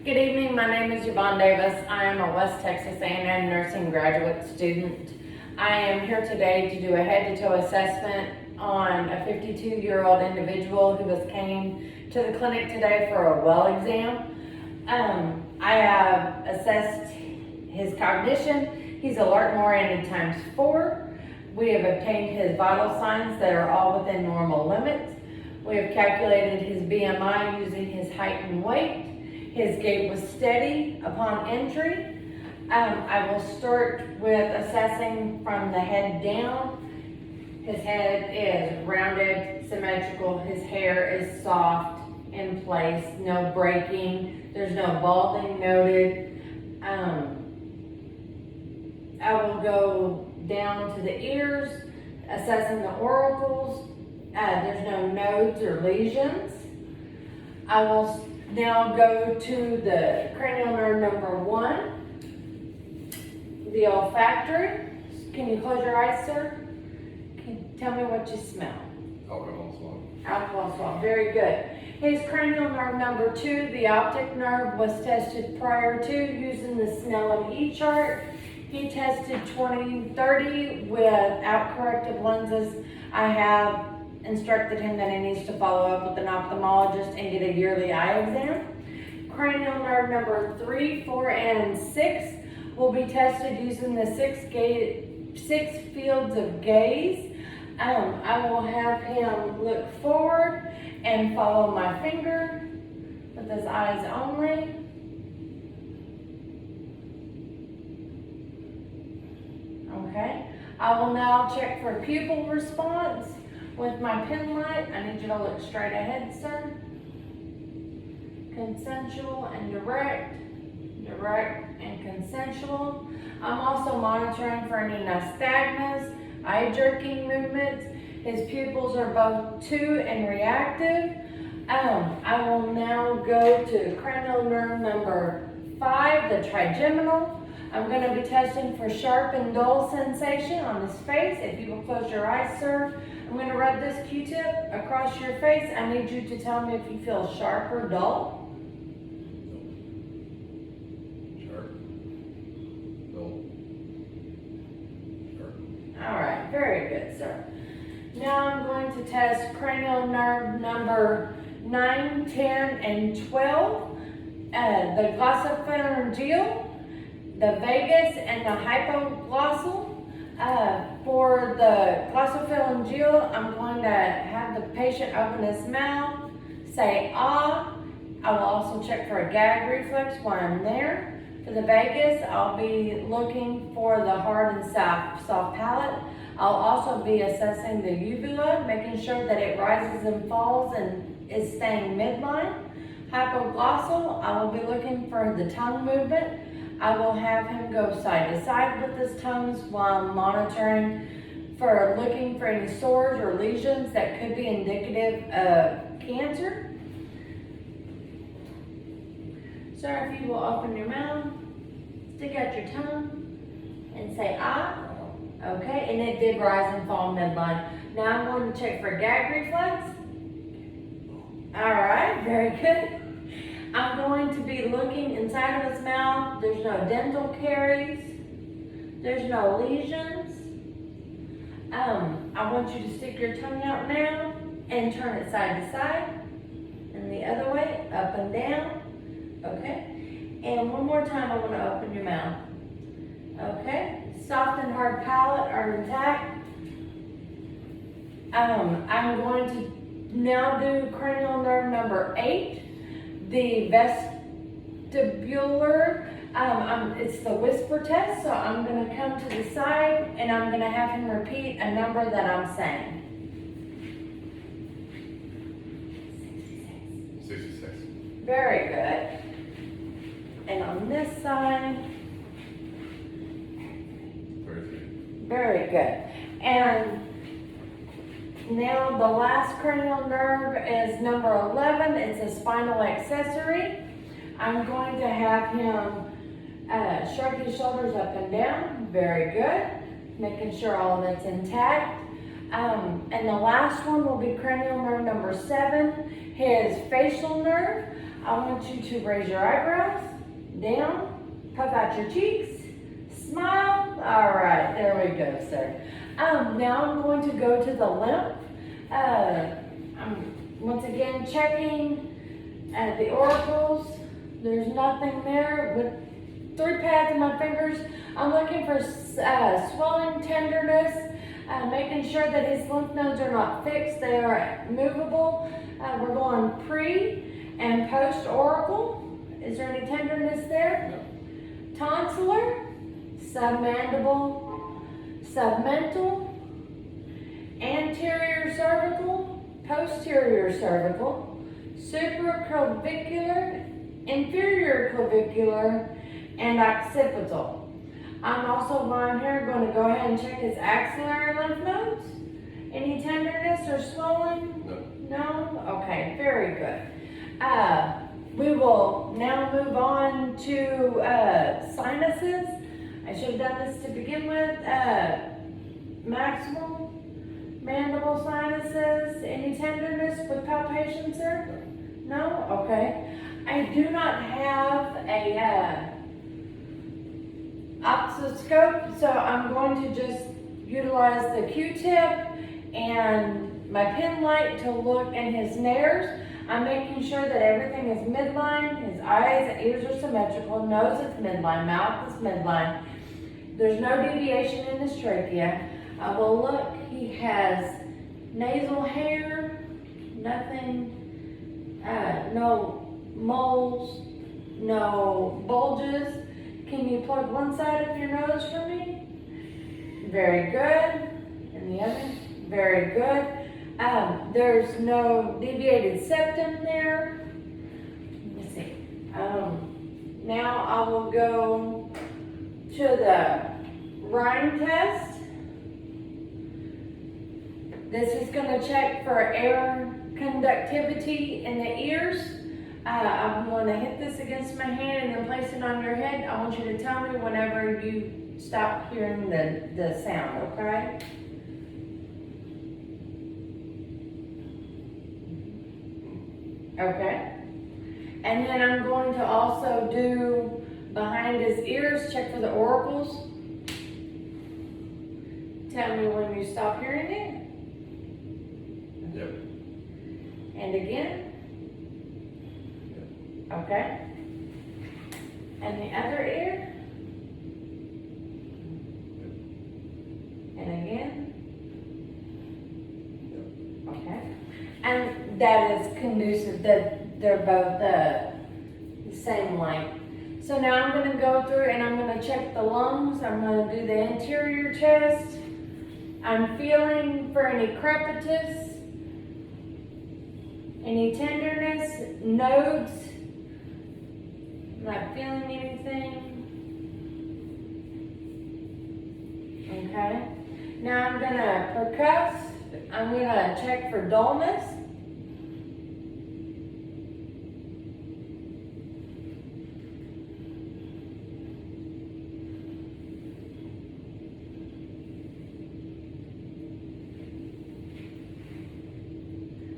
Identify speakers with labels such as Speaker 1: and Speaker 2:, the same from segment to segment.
Speaker 1: Good evening, my name is Yvonne Davis. I am a West Texas A&M nursing graduate student. I am here today to do a head-to-toe assessment on a 52-year-old individual who came to the clinic today for a well exam. I have assessed his cognition. He's alert and oriented ×4. We have obtained his vital signs that are all within normal limits. We have calculated his BMI using his height and weight. His gait was steady upon entry. I will start with assessing from the head down. His head is rounded, symmetrical. His hair is soft, in place, no breaking. There's no balding noted. I will go down to the ears, assessing the auricles. There's no nodes or lesions. I will now go to the cranial nerve number 1, the olfactory. Can you close your eyes, sir? Tell me what you smell.
Speaker 2: Alcohol swab.
Speaker 1: Alcohol swab, very good. His cranial nerve number 2, the optic nerve, was tested prior to using the Snellen E-chart. He tested 20/30 without corrective lenses. I have instructed him that he needs to follow up with an ophthalmologist and get a yearly eye exam. Cranial nerve number 3, 4, and 6 will be tested using the 6 fields of gaze. I will have him look forward and follow my finger with his eyes only. Okay. I will now check for pupil response with my pen light. I need you to look straight ahead, sir. Consensual and direct, direct and consensual. I'm also monitoring for any nystagmus, eye jerking movements. His pupils are both 2 and reactive. I will now go to cranial nerve number 5, the trigeminal. I'm going to be testing for sharp and dull sensation on his face. If you will close your eyes, sir, I'm going to rub this Q-tip across your face. I need you to tell me if you feel sharp or dull.
Speaker 2: Sharp. Dull. Sharp.
Speaker 1: All right, very good, sir. Now I'm going to test cranial nerve number 9, 10, and 12, the glossopharyngeal, the vagus, and the hypoglossal. For the glossopharyngeal, I'm going to have the patient open his mouth, say ah. I will also check for a gag reflex while I'm there. For the vagus, I'll be looking for the hard and soft palate. I'll also be assessing the uvula, making sure that it rises and falls and is staying midline. Hypoglossal, I will be looking for the tongue movement. I will have him go side to side with his tongues while I'm monitoring for looking for any sores or lesions that could be indicative of cancer. Sir, if you will open your mouth, stick out your tongue, and say ah. Okay, and it did rise and fall midline. Now I'm going to check for gag reflex. All right, very good. I'm going to be looking inside of his mouth. There's no dental caries. There's no lesions. I want you to stick your tongue out now and turn it side to side. And the other way, up and down. Okay. And one more time, I want to open your mouth. Okay. Soft and hard palate are intact. I'm going to now do cranial nerve number 8. The vestibular, it's the whisper test, so I'm going to come to the side and I'm going to have him repeat a number that I'm saying.
Speaker 2: 66.
Speaker 1: Very good. And on this side,
Speaker 2: 33.
Speaker 1: very good. And now the last cranial nerve is number 11. It's a spinal accessory. I'm going to have him shrug his shoulders up and down. Very good. Making sure all of it's intact. And the last one will be cranial nerve number 7, his facial nerve. I want you to raise your eyebrows, down, puff out your cheeks, smile. All right, there we go, sir. Now I'm going to go to the lymph. I'm once again checking the auricles. There's nothing there. With 3 pads of my fingers, I'm looking for swelling, tenderness, making sure that his lymph nodes are not fixed, they are movable. We're going pre and post auricle. Is there any tenderness there?
Speaker 2: No.
Speaker 1: Tonsillar, submandible, submental, anterior cervical, posterior cervical, supraclavicular, inferior clavicular, and occipital. I'm also while I'm here going to go ahead and check his axillary lymph nodes. Any tenderness or swelling?
Speaker 2: No.
Speaker 1: No? Okay, very good. We will now move on to sinuses. I should have done this to begin with. Maximal, mandible sinuses. Any tenderness with palpation, sir? No? Okay. I do not have a oscilloscope, so I'm going to just utilize the Q-tip and my pen light to look in his nares. I'm making sure that everything is midline. His eyes and ears are symmetrical. Nose is midline. Mouth is midline. There's no deviation in his trachea. I will look. He has nasal hair. Nothing. No moles. No bulges. Can you plug one side of your nose for me? Very good. And the other? Very good. There's no deviated septum there. Let me see. Now I will go to the Rhine test. This is going to check for air conductivity in the ears. I'm going to hit this against my hand and then place it on your head. I want you to tell me whenever you stop hearing the sound, okay? Okay. And then I'm going to also do behind his ears, check for the auricles. Tell me when you stop hearing it.
Speaker 2: Yep.
Speaker 1: And again. Okay. And the other ear. And again. Okay. And that is conducive that they're both the same length. So now I'm going to go through and I'm going to check the lungs. I'm going to do the anterior chest. I'm feeling for any crepitus, any tenderness, nodes. Not feeling anything. Okay. Now I'm going to percuss. I'm going to check for dullness.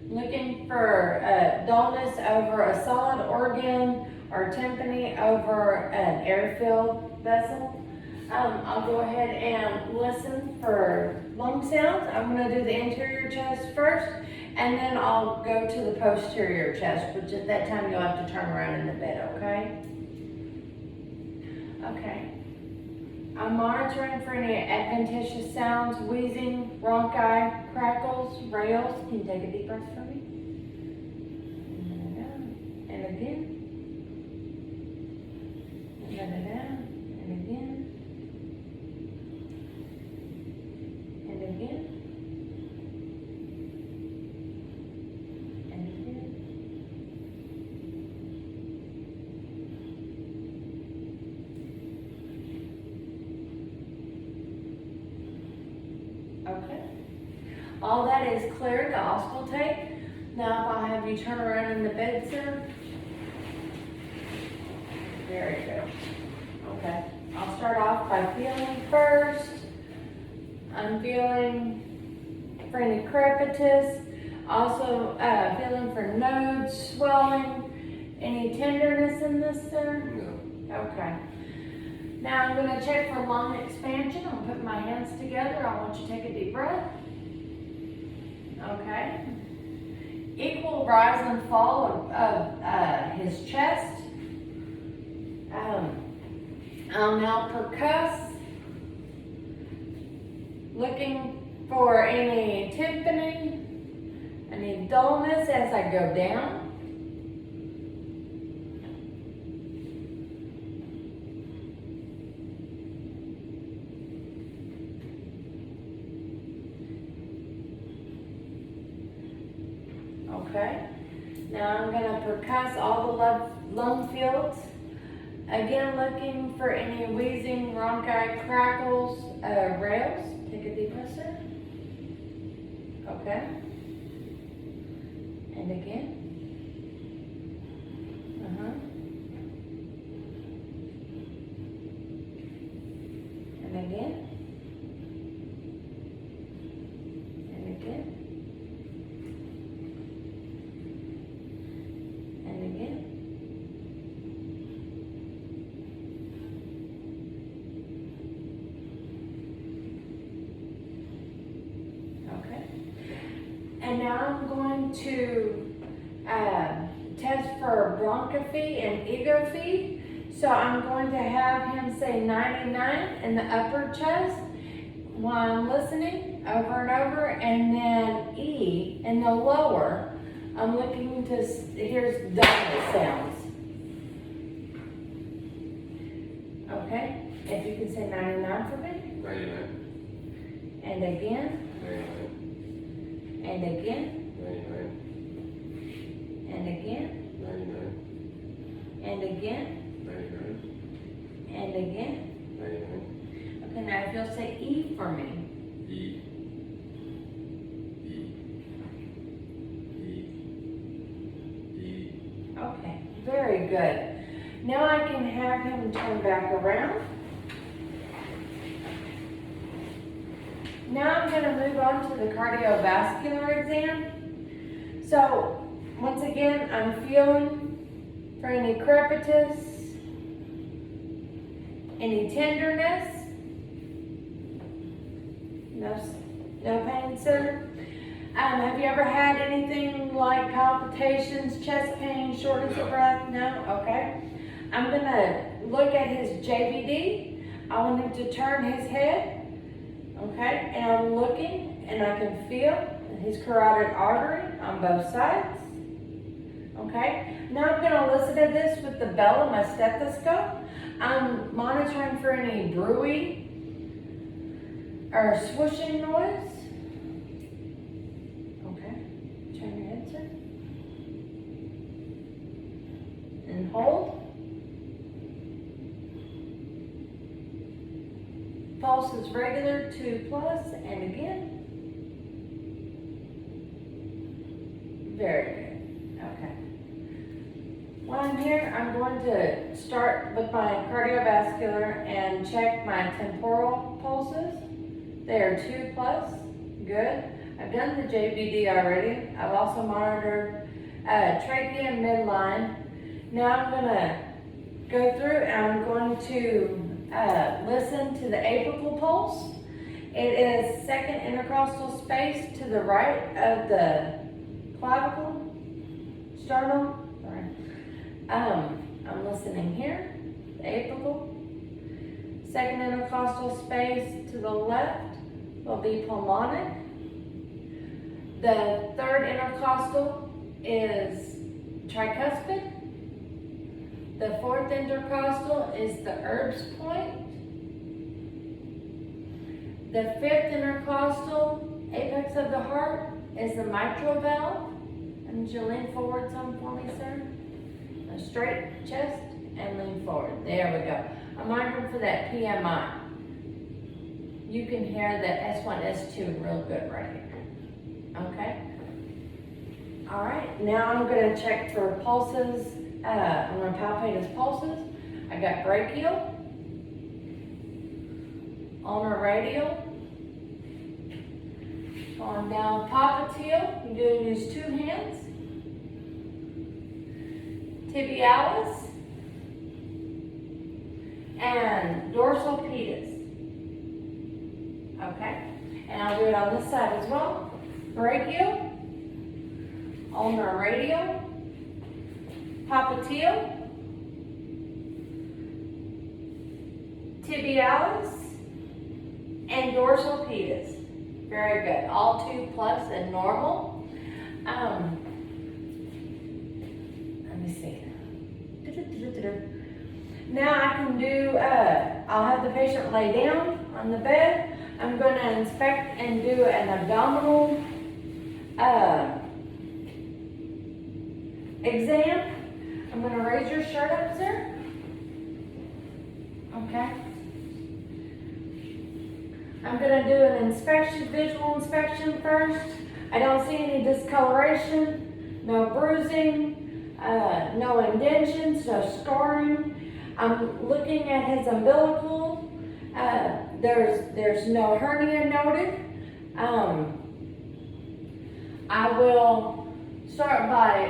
Speaker 1: Looking for dullness over a solid organ or tympani over an air-filled vessel. I'll go ahead and listen for lung sounds. I'm going to do the anterior chest first, and then I'll go to the posterior chest, which at that time you'll have to turn around in the bed, okay? Okay. I'm monitoring for any adventitious sounds, wheezing, bronchi, crackles, rales. Can you take a deep breath for me? And again. And again. And again. And again. And again. Okay. All that is clear to auscultate. Now if I have you turn around in the bed, sir. Very good. Okay. I'll start off by feeling first. I'm feeling for any crepitus. Also feeling for nodes, swelling, Any tenderness in this, sir?
Speaker 2: No.
Speaker 1: Okay. Now I'm gonna check for lung expansion. I'm putting my hands together. I want you to take a deep breath. Okay. Equal rise and fall of his chest. I'll now percuss, looking for any timpani, any dullness as I go down. Okay. Now I'm going to percuss all the lung fields. Again, looking for any wheezing, bronchi, crackles, rails. Take a deep breath, sir. Okay. And again. And again. And again. And again. Okay. And now I'm going to test for bronchophy and egophy. So I'm going to have him say 99 in the upper chest while I'm listening over and over, and then E in the lower. I'm looking to, here's double sounds. Okay, if you can say 99 for me.
Speaker 2: 99.
Speaker 1: And again.
Speaker 2: 99.
Speaker 1: And again.
Speaker 2: 99.
Speaker 1: And again.
Speaker 2: 99.
Speaker 1: And again.
Speaker 2: 99.
Speaker 1: And again.
Speaker 2: 99.
Speaker 1: Okay, now if you'll say E for me.
Speaker 2: E.
Speaker 1: Okay, very good. Now I can have him turn back around. Now I'm going to move on to the cardiovascular exam. So, once again, I'm feeling for any crepitus, any tenderness. No pain, sir? Have you ever had anything like palpitations, chest pain, shortness of breath? No? Okay. I'm going to look at his JVD. I want him to turn his head. Okay. And I'm looking and I can feel his carotid artery on both sides. Okay. Now I'm going to listen to this with the bell of my stethoscope. I'm monitoring for any bruit or swooshing noise. Turn your head, sir. And hold. Pulse is regular, 2+, and again. Very good. Okay. While I'm here, I'm going to start with my cardiovascular and check my temporal pulses. They are 2+. Good. I've done the JVD already. I've also monitored trachea and midline. Now I'm going to go through and I'm going to listen to the apical pulse. It is second intercostal space to the right of the clavicle, sternum. Sorry. I'm listening here, the apical. Second intercostal space to the left will be pulmonic. The third intercostal is tricuspid. The fourth intercostal is the Erb's point. The fifth intercostal apex of the heart is the mitral valve. I need you to lean forward some for me, sir. A straight chest and lean forward. There we go. I'm monitoring for that PMI. You can hear the S1, S2 real good right here. Okay. All right. Now I'm going to check for pulses. I'm going to palpate his pulses. I got brachial, ulnar radial, going down popliteal. You're going to use 2 hands. tibialis, and dorsal pedis. Okay, and I'll do it on this side as well. Brachial, ulnar radial, popliteal, tibialis, and dorsal pedis. Very good. All 2+ and normal. Let me see. Now I can do, I'll have the patient lay down on the bed. I'm going to inspect and do an abdominal exam. I'm going to raise your shirt up, sir. Okay. I'm going to do an inspection, visual inspection first. I don't see any discoloration, no bruising, no indentions, no scarring. I'm looking at his umbilical. There's no hernia noted. I will start by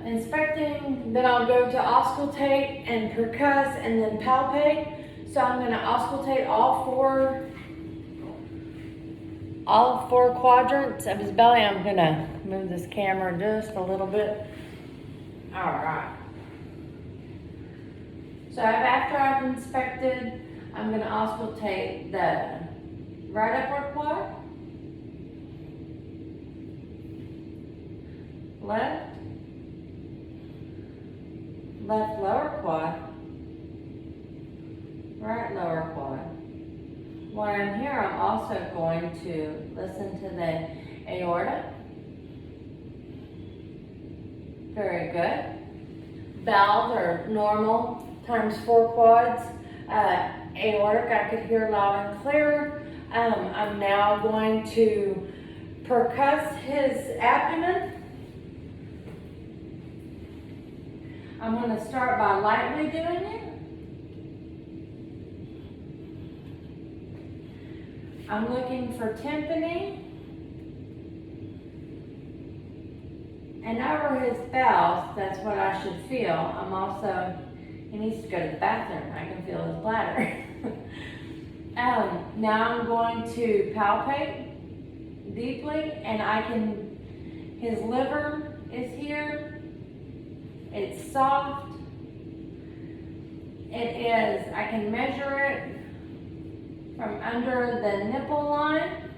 Speaker 1: inspecting, then I'll go to auscultate and percuss and then palpate. So I'm going to auscultate all four quadrants of his belly. I'm going to move this camera just a little bit. All right. So after I've inspected, I'm going to auscultate the right upper quad, left lower quad, right lower quad. While I'm here, I'm also going to listen to the aorta. Very good. Valves are normal times 4 quads. Aortic, I could hear loud and clear. I'm now going to percuss his abdomen. I'm going to start by lightly doing it. I'm looking for tympani. And over his bowels, that's what I should feel. I'm also, he needs to go to the bathroom. I can feel his bladder. Now I'm going to palpate deeply, and his liver is here. It's soft. I can measure it from under the nipple line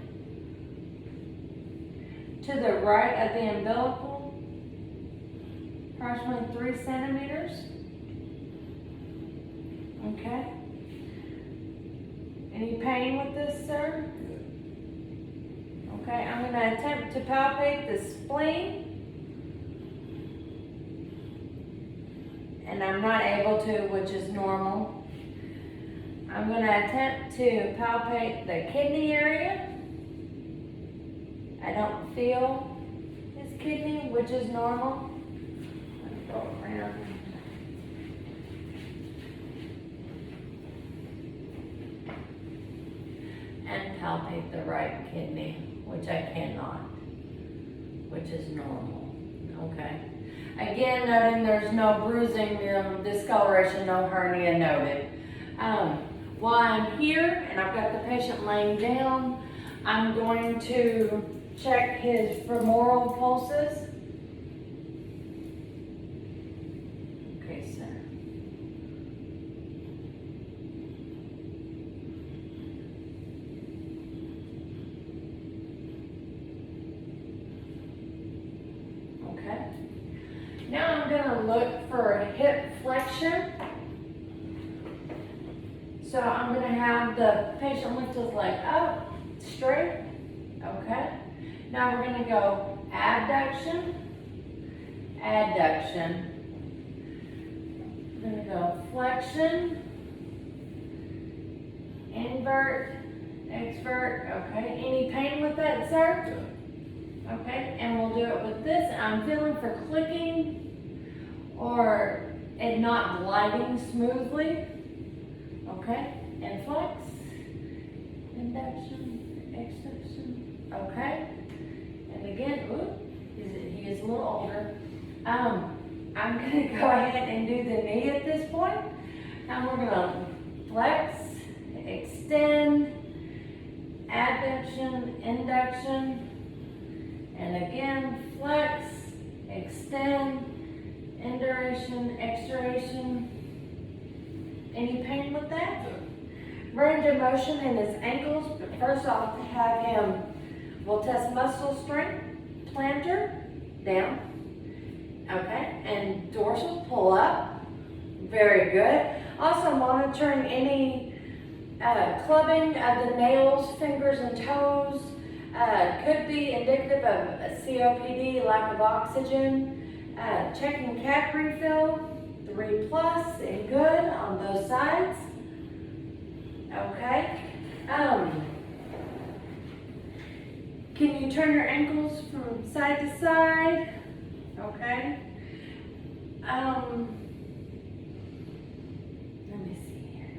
Speaker 1: to the right of the umbilical, approximately 3 centimeters. Okay. Any pain with this, sir? Okay, I'm going to attempt to palpate the spleen. And I'm not able to, which is normal. I'm going to attempt to palpate the kidney area. I don't feel his kidney, which is normal. Let me go around. And palpate the right kidney, which I cannot, which is normal. Okay. Again, noting there's no bruising, discoloration, no hernia noted. While I'm here and I've got the patient laying down, I'm going to check his femoral pulses. Okay, sir. Okay. Now I'm going to look for a hip flexion. So I'm going to have the patient lift his leg up, straight. Okay. Now we're going to go abduction, adduction. We're going to go flexion, invert, exvert. Okay. Any pain with that, sir? Okay. And we'll do it with this. I'm feeling for clicking or it not gliding smoothly. Okay, and flex, induction, extension, okay, and again, he is a little older. I'm gonna go ahead and do the knee at this point. And we're gonna flex, extend, adduction, induction, and again, flex, extend, induration, exturation. Any pain with that? Range of motion in his ankles, but first off, have him, we'll test muscle strength, plantar, down, okay, and dorsal pull up, very good. Also monitoring any clubbing of the nails, fingers, and toes, could be indicative of a COPD, lack of oxygen. Checking cap refill, 3+ and good on both sides. Okay. Can you turn your ankles from side to side? Okay. Let me see here.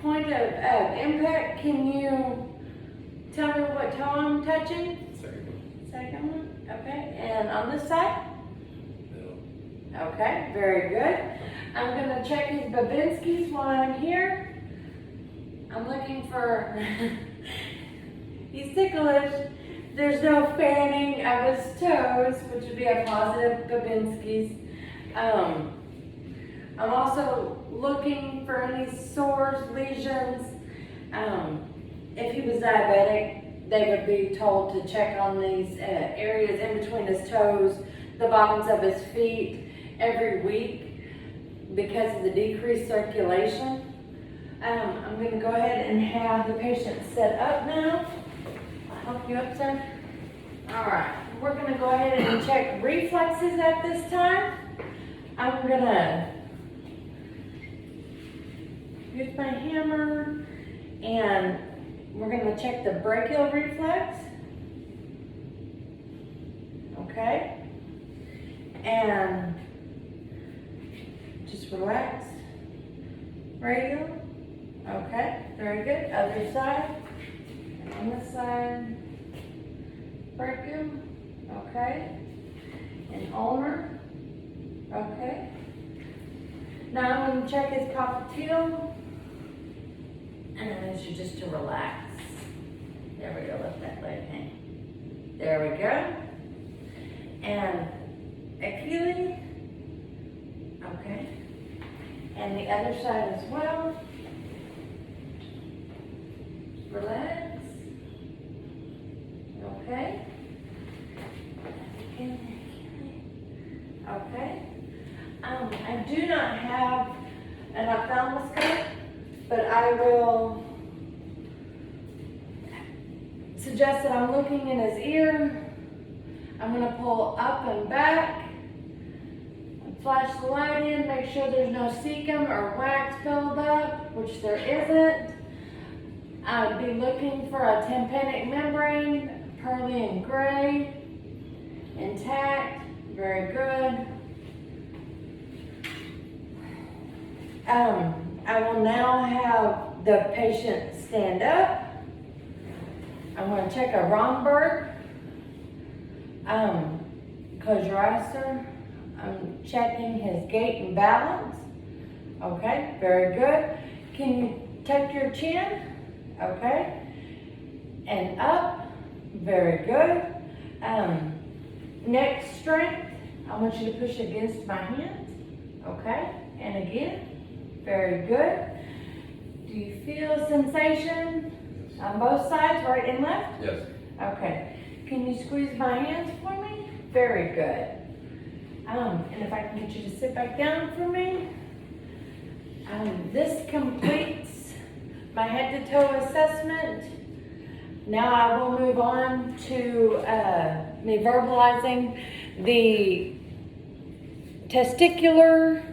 Speaker 1: Point of impact, can you tell me what toe I'm touching? Second one, okay. And on this side?
Speaker 2: Middle.
Speaker 1: Okay, very good. I'm gonna check his Babinski's while I'm here. I'm looking for, he's ticklish. There's no fanning of his toes, which would be a positive Babinski's. I'm also looking for any sores, lesions. If he was diabetic, they would be told to check on these areas in between his toes, the bottoms of his feet every week because of the decreased circulation. I'm going to go ahead and have the patient set up now. I'll help you up, sir. All right, we're going to go ahead and check reflexes at this time. I'm going to use my hammer and we're going to check the brachial reflex. Okay. And just relax. Radial. Okay, very good. Other side. And on this side. Brachial. Okay. And ulnar. Okay. Now I'm going to check his popliteal. And I need you just to relax. There we go, lift that leg hang. There we go. And Achilles. Okay. And the other side as well. Relax. Okay. Okay. I do not have an ophthalmoscope, but I will suggest that I'm looking in his ear. I'm going to pull up and back, and flash the light in, make sure there's no cecum or wax buildup, which there isn't. I'd be looking for a tympanic membrane, pearly and gray, intact, very good. I will now have the patient stand up. I'm going to check a Romberg. Close your eyes, sir. I'm checking his gait and balance. Okay, very good. Can you tuck your chin? Okay. And up. Very good. Neck strength. I want you to push against my hands. Okay. And again. Very good. Do you feel sensation on both sides, right and left?
Speaker 2: Yes.
Speaker 1: Okay. Can you squeeze my hands for me? Very good. And if I can get you to sit back down for me. This completes my head to toe assessment. Now I will move on to me verbalizing the testicular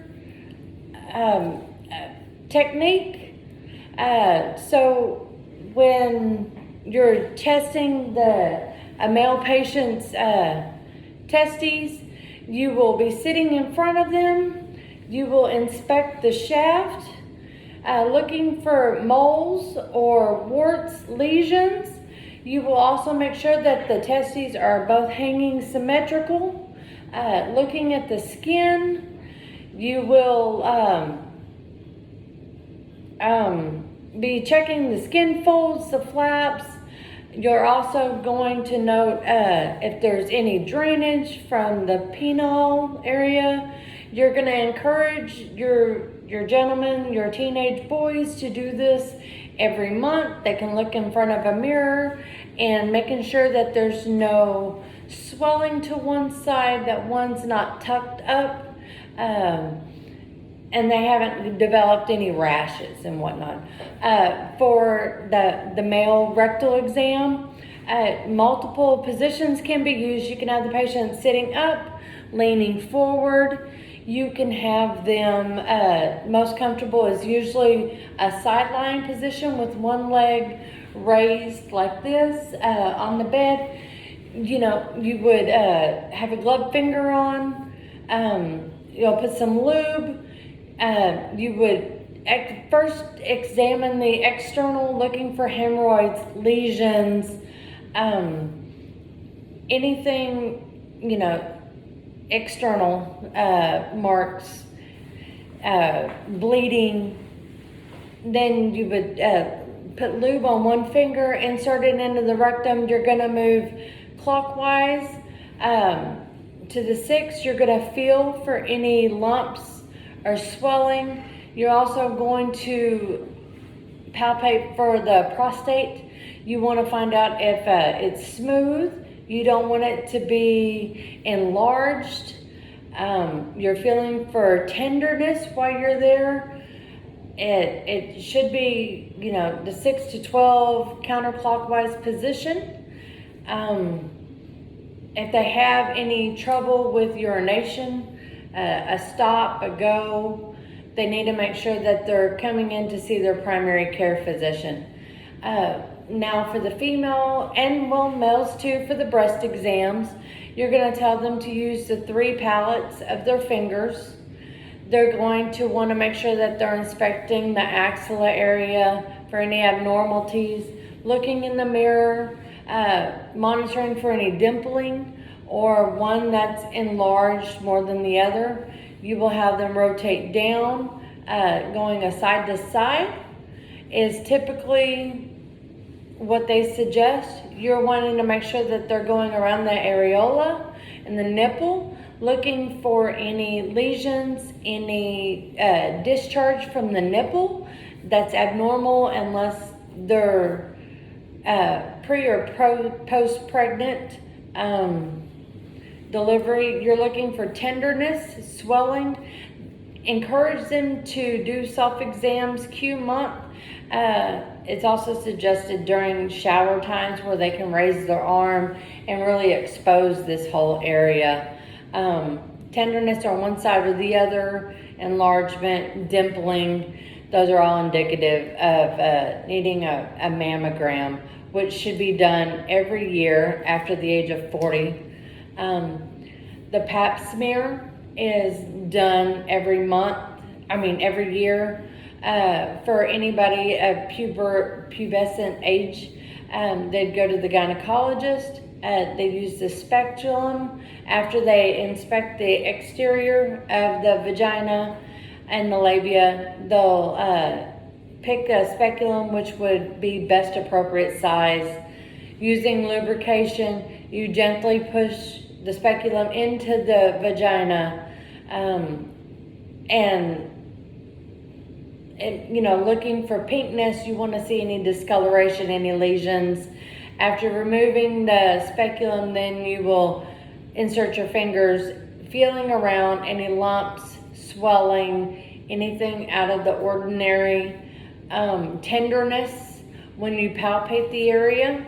Speaker 1: technique. So when you're testing a male patient's testes, you will be sitting in front of them. You will inspect the shaft, looking for moles or warts, lesions. You will also make sure that the testes are both hanging symmetrical. Looking at the skin, you will be checking the skin folds, the flaps. You're also going to note if there's any drainage from the penile area. You're going to encourage your gentlemen, your teenage boys to do this every month. They can look in front of a mirror and making sure that there's no swelling to one side, that one's not tucked up, and they haven't developed any rashes and whatnot. For the male rectal exam, multiple positions can be used. You can have the patient sitting up, leaning forward. You can have them, most comfortable is usually a sideline position with one leg raised like this on the bed. You know, you would have a gloved finger on, put some lube. You would first examine the external, looking for hemorrhoids, lesions, anything, external marks, bleeding. Then you would put lube on one finger, insert it into the rectum. You're going to move clockwise to the 6. You're going to feel for any lumps or swelling. You're also going to palpate for the prostate. You want to find out if it's smooth. You don't want it to be enlarged. You're feeling for tenderness while you're there. It should be, the 6 to 12 counterclockwise position. If they have any trouble with urination, a stop, a go, they need to make sure that they're coming in to see their primary care physician. Now for the female, and males too, for the breast exams, you're going to tell them to use the 3 pallets of their fingers. They're going to want to make sure that they're inspecting the axilla area for any abnormalities, looking in the mirror, monitoring for any dimpling or one that's enlarged more than the other. You will have them rotate down, going a side to side is typically what they suggest. You're wanting to make sure that they're going around the areola and the nipple, looking for any lesions, any discharge from the nipple that's abnormal unless they're pre or post-pregnant delivery. You're looking for tenderness, swelling. Encourage them to do self-exams Q month. It's also suggested during shower times where they can raise their arm and really expose this whole area. Tenderness on one side or the other, enlargement, dimpling, those are all indicative of needing a mammogram, which should be done every year after the age of 40. The pap smear is done every year. For anybody of pubescent age, they'd go to the gynecologist. They use the speculum. After they inspect the exterior of the vagina and the labia, they'll pick a speculum which would be best appropriate size. Using lubrication, you gently push the speculum into the vagina, looking for pinkness. You want to see any discoloration, any lesions. After removing the speculum, then you will insert your fingers, feeling around any lumps, swelling, anything out of the ordinary. Tenderness when you palpate the area.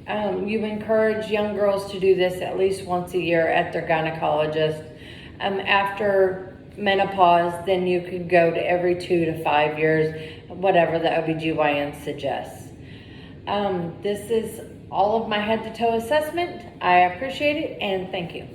Speaker 1: You encourage young girls to do this at least once a year at their gynecologist. After menopause, then you could go to every 2 to 5 years, whatever the OBGYN suggests. This is all of my head to toe assessment. I appreciate it and thank you.